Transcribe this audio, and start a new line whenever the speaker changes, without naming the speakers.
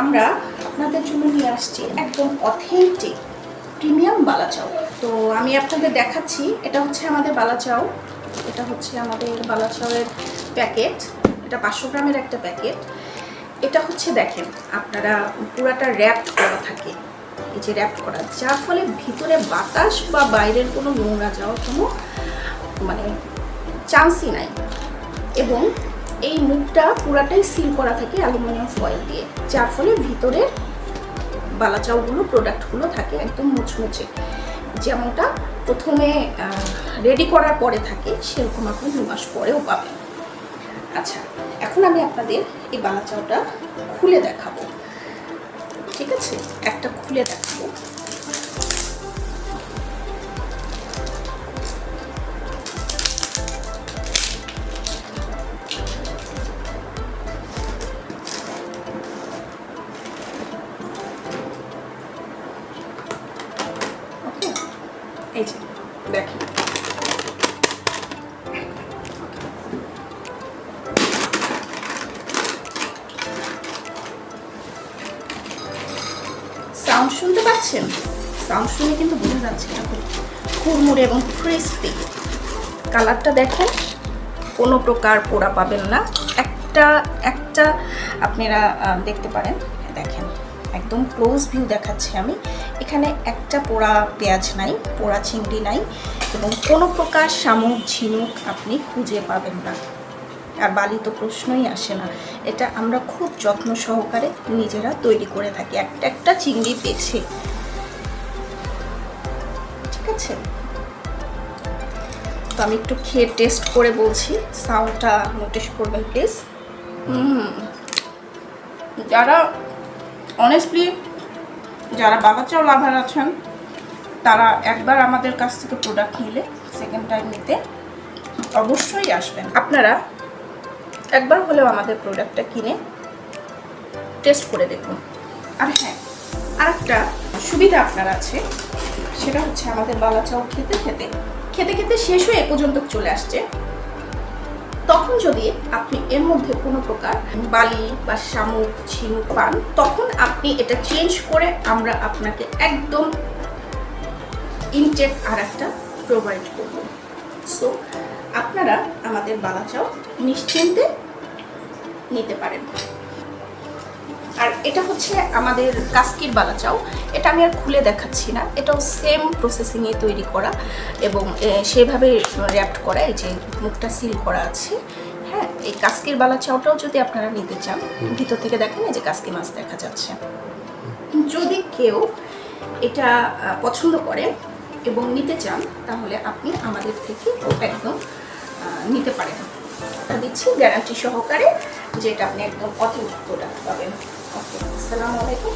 আমরা আপনাদের জন্য নিয়ে আসছি একদম অথেন্টিক প্রিমিয়াম বালাচাও। তো আমি আপনাদের দেখাচ্ছি, এটা হচ্ছে আমাদের বালাচাও, এটা হচ্ছে আমাদের বালাচাওয়ের প্যাকেট, এটা 500 গ্রামের একটা প্যাকেট। এটা হচ্ছে দেখেন আপনারা পুরাটা র্যাপ করা থাকে, এই যে র্যাপ করা, যার ফলে ভিতরে বাতাস বা বাইরের কোনো নোংরা যাওয়ার কোনো মানে চান্সই নাই। এবং এই মুখটা পুরাটাই সিল করা থাকে অ্যালুমিনিয়াম ফয়েল দিয়ে, যার ফলে ভিতরের বালাচাওগুলো প্রোডাক্টগুলো থাকে একদম মুচমুচে, যেমনটা প্রথমে রেডি করার পরে থাকে সেরকম আপনি 2 মাস পরেও পাবেন। আচ্ছা, এখন আমি আপনাদের এই বালাচাওটা খুলে দেখাবো, ঠিক আছে? একটা খুলে দেখাবো। এই যে দেখেন, সাউন্ড শুনতে পাচ্ছেন? সাউন্ড শুনে কিন্তু বোঝা যাচ্ছে এটা খুব কুড়মুড়ে এবং ক্রিস্পি। কালারটা দেখেন, কোনো প্রকার পোড়া পাবেন না। একটা একটা আপনারা দেখতে পারেন, দেখেন একদম ক্লোজ ভিউ দেখাচ্ছি আমি। এখানে একটা পোড়া পেঁয়াজ নাই, পোড়া চিংড়ি নাই, এবং কোনো প্রকার শামুক ঝিনুক আপনি খুঁজে পাবেন না। আর বালি তো প্রশ্নই আসে না। এটা আমরা খুব যত্ন সহকারে নিজেরা তৈরি করে থাকি, একটা একটা চিংড়ি বেছে, ঠিক আছে? তো আমি একটু খেয়ে টেস্ট করে বলছি, সাউন্ডটা নোটিস করবেন প্লিজ। যারা অনেস্টলি যারা বালাচাও লাভার আছেন, তারা একবার আমাদের কাছ থেকে প্রোডাক্ট নিলে সেকেন্ড টাইম নিতে অবশ্যই আসবেন। আপনারা একবার হলেও আমাদের প্রোডাক্টটা কিনে টেস্ট করে দেখুন। আর হ্যাঁ, আর একটা সুবিধা আপনার আছে, সেটা হচ্ছে আমাদের বালাচাও খেতে খেতে খেতে খেতে শেষ হয়ে এ পর্যন্ত চলে আসছে। তখন যদি আপনি এর মধ্যে কোনো প্রকার বালি বা শামুক ঝিনুক পান, তখন আপনি এটা চেঞ্জ করে আমরা আপনাকে একদম ইনটেক আর একটা প্রোভাইড করব। সো আপনারা আমাদের বালাচাও নিশ্চিন্তে নিতে পারেন। আর এটা হচ্ছে আমাদের কাস্কির বালাচাও, এটা আমি আর খুলে দেখাচ্ছি না, এটাও সেম প্রসেসিংয়ে তৈরি করা এবং সেভাবে র্যাপড করা, এই যে মুখটা সিল করা আছে। হ্যাঁ, এই কাস্কির বালাচাওটাও যদি আপনারা নিতে চান, ভিতর থেকে দেখেন এই যে কাস্কি মাছ দেখা যাচ্ছে। যদি কেউ এটা পছন্দ করেন এবং নিতে চান, তাহলে আপনি আমাদের থেকে একদম নিতে পারেন। দিচ্ছি গ্যারান্টি সহকারে যে এটা আপনি একদম অথেন্টিক প্রোডাক্ট পাবেন। ওকে, আসসালামু আলাইকুম।